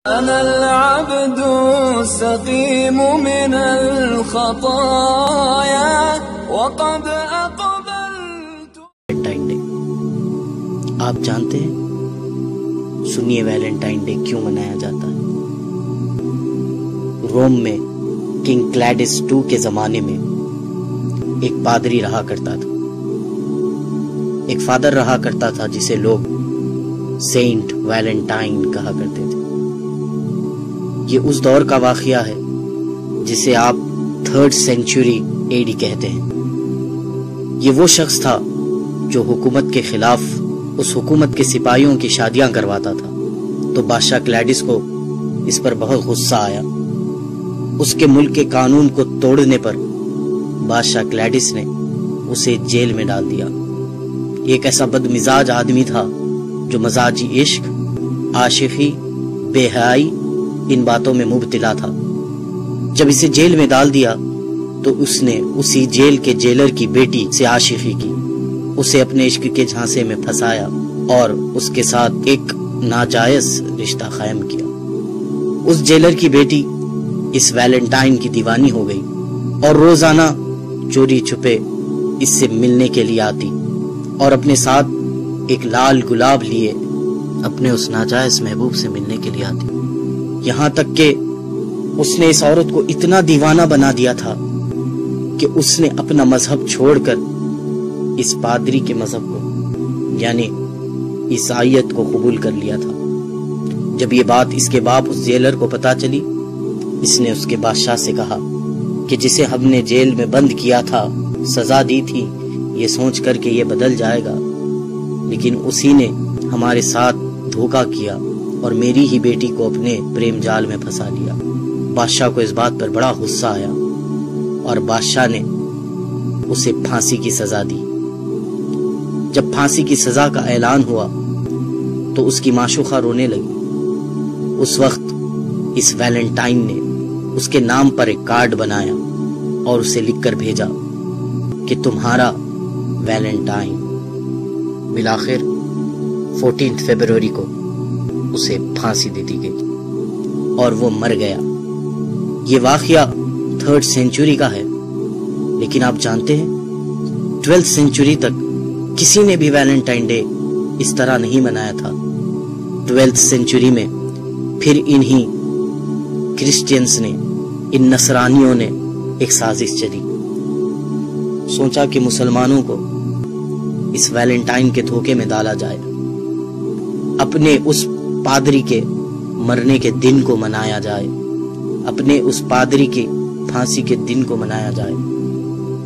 أنا العبد السقيم من الخطايا وقد أقبلت. ویلنٹائن ڈے آپ جانتے ہیں؟ سنیے ویلنٹائن ڈے کیوں منایا جاتا ہے؟ روم میں کنگ کلیڈس II کے زمانے میں ایک پادری رہا کرتا تھا، ایک فادر رہا کرتا تھا جسے لوگ سینٹ ویلنٹائن کہا کرتے تھے۔ یہ اس دور کا واقعہ ہے جسے آپ 3rd سینچری AD کہتے ہیں۔ یہ وہ شخص تھا جو حکومت کے خلاف اس حکومت کے سپاہیوں کی شادیاں کرواتا تھا، تو بادشاہ کلیڈس کو اس پر بہت غصہ آیا۔ اس کے ملک کے قانون کو توڑنے پر بادشاہ کلیڈس نے اسے جیل میں ڈال دیا۔ یہ ایک ایسا بد مزاج آدمی تھا جو مزاجی عشق، عاشقی، بے حیائی ان باتوں میں مبتلا تھا۔ جب اسے جیل میں ڈال دیا تو اس نے اسی جیل کے جیلر کی بیٹی سے عاشقی کی، اسے اپنے عشق کے جھانسے میں پھنسایا اور اس کے ساتھ ایک ناجائز رشتہ قائم کیا۔ اس جیلر کی بیٹی اس ویلنٹائن کی دیوانی ہو گئی اور روزانہ چوری چھپے اس سے ملنے کے لیے آتی اور اپنے ساتھ ایک لال گلاب لیے اپنے اس ناجائز محبوب سے ملنے کے لیے آتی، یہاں تک کہ اس نے اس عورت کو اتنا دیوانہ بنا دیا تھا کہ اس نے اپنا مذہب چھوڑ کر اس پادری کے مذہب کو یعنی عیسائیت کو قبول کر لیا تھا۔ جب یہ بات اس کے باپ اس جیلر کو پتا چلی، اس نے اس کے بادشاہ سے کہا کہ جسے ہم نے جیل میں بند کیا تھا، سزا دی تھی یہ سوچ کر کہ یہ بدل جائے گا، لیکن اسی نے ہمارے ساتھ دھوکہ کیا اور میری ہی بیٹی کو اپنے پریم جال میں پھنسا لیا۔ بادشاہ کو اس بات پر بڑا غصہ آیا اور بادشاہ نے اسے پھانسی کی سزا دی۔ جب پھانسی کی سزا کا اعلان ہوا تو اس کی معشوقہ رونے لگی۔ اس وقت اس ویلنٹائن نے اس کے نام پر ایک کارڈ بنایا اور اسے لکھ کر بھیجا کہ تمہارا ویلنٹائن۔ بالآخر 14 فروری کو اسے پھانسی دے دی گئی اور وہ مر گیا۔ یہ واقعہ 3rd سینچری کا ہے، لیکن آپ جانتے ہیں 12th سینچری تک کسی نے بھی ویلنٹائن ڈے اس طرح نہیں منایا تھا۔ 12th سینچری میں پھر انہی کرسچینز نے، ان نصرانیوں نے ایک سازش چلی، سوچا کہ مسلمانوں کو اس ویلنٹائن کے دھوکے میں ڈالا جائے، اپنے اس پادری کے مرنے کے دن کو منایا جائے، اپنے اس پادری کی پھانسی کے دن کو منایا جائے،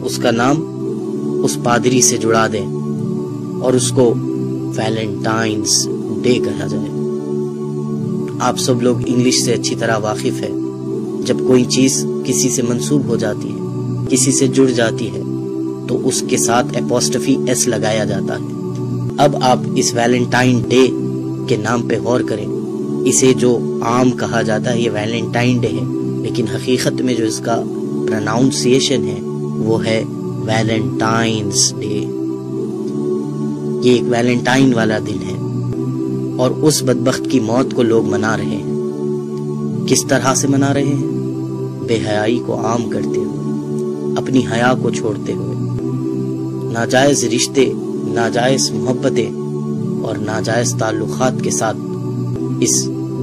اس کا نام اس پادری سے جڑا دیں اور اس کو ویلنٹائنز ڈے کہا جائے۔ آپ سب لوگ انگلش سے اچھی طرح واقف ہے، جب کوئی چیز کسی سے منسوب ہو جاتی ہے، کسی سے جڑ جاتی ہے تو اس کے ساتھ اپوسٹفی ایس لگایا جاتا ہے۔ اب آپ اس ویلنٹائن ڈے کے نام پہ غور کریں، اسے جو عام کہا جاتا ہے یہ ویلنٹائن ڈے ہے، لیکن حقیقت میں جو اس کا پروناؤنسیشن ہے وہ ہے ویلنٹائنز ڈے۔ یہ ایک ویلنٹائن والا دن ہے اور اس بدبخت کی موت کو لوگ منا رہے ہیں۔ کس طرح سے منا رہے ہیں؟ بے حیائی کو عام کرتے ہوئے، اپنی حیا کو چھوڑتے ہوئے، ناجائز رشتے، ناجائز محبتیں اور ناجائز تعلقات کے ساتھ اس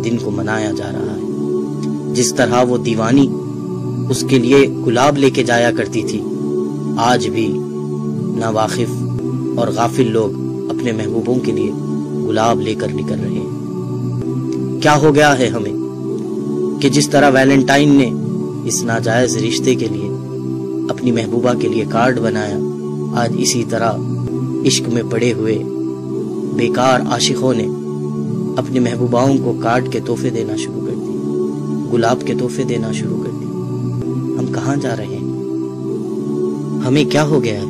دن کو منایا جا رہا ہے۔ جس طرح وہ دیوانی اس کے لیے گلاب لے کے جایا کرتی تھی، آج بھی ناواقف اور غافل لوگ اپنے محبوبوں کے لیے گلاب لے کر نکل رہے ہیں۔ کیا ہو گیا ہے ہمیں کہ جس طرح ویلنٹائن نے اس ناجائز رشتے کے لیے اپنی محبوبہ کے لیے کارڈ بنایا، آج اسی طرح عشق میں پڑے ہوئے بیکار عاشقوں نے اپنی محبوباؤں کو کارڈ کے تحفے دینا شروع کر دیے، گلاب کے تحفے دینا شروع کر دیے۔ ہم کہاں جا رہے ہیں؟ ہمیں کیا ہو گیا ہے؟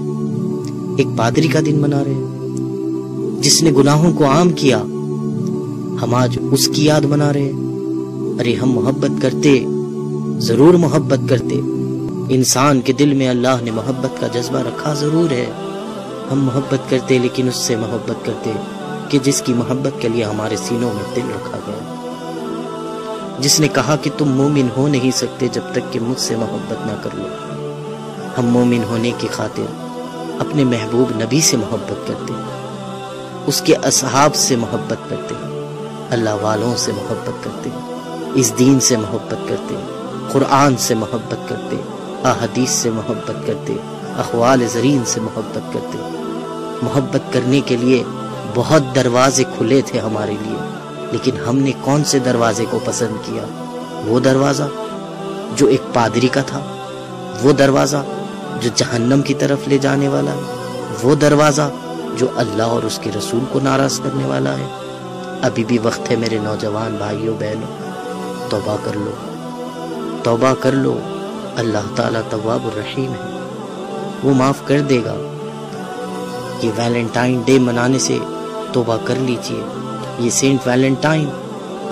ایک پادری کا دن منا رہے ہیں جس نے گناہوں کو عام کیا، ہم آج اس کی یاد منا رہے ہیں۔ ارے ہم محبت کرتے، ضرور محبت کرتے، انسان کے دل میں اللہ نے محبت کا جذبہ رکھا ضرور ہے، ہم محبت کرتے لیکن اس سے محبت کرتے کہ جس کی محبت کے لیے ہمارے سینوں میں دل رکھا گیا۔ جس نے کہا کہ تم مومن ہو نہیں سکتے جب تک کہ مجھ سے محبت نہ کر لو۔ ہم مومن ہونے کی خاطر اپنے محبوب نبی سے محبت کرتے ہیں، اس کے اصحاب سے محبت کرتے ہیں، اللہ والوں سے محبت کرتے ہیں، اس دین سے محبت کرتے ہیں، قرآن سے محبت کرتے ہیں، احادیث سے محبت کرتے ہیں، اقوال زرین سے محبت کرتے ہیں۔ محبت کرنے کے لیے بہت دروازے کھلے تھے ہمارے لیے، لیکن ہم نے کون سے دروازے کو پسند کیا؟ وہ دروازہ جو ایک پادری کا تھا، وہ دروازہ جو جہنم کی طرف لے جانے والا ہے، وہ دروازہ جو اللہ اور اس کے رسول کو ناراض کرنے والا ہے۔ ابھی بھی وقت ہے میرے نوجوان بھائیوں بہنوں، توبہ کر لو، توبہ کر لو۔ اللہ تعالیٰ تواب الرحیم ہے، وہ معاف کر دے گا۔ یہ ویلنٹائن ڈے منانے سے توبہ کر لیجئے۔ یہ سینٹ ویلنٹائن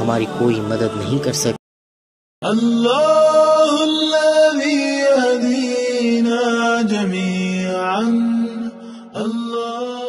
ہماری کوئی مدد نہیں کر سکتا۔ اللہ الذی یہدینا جمیعا، اللہ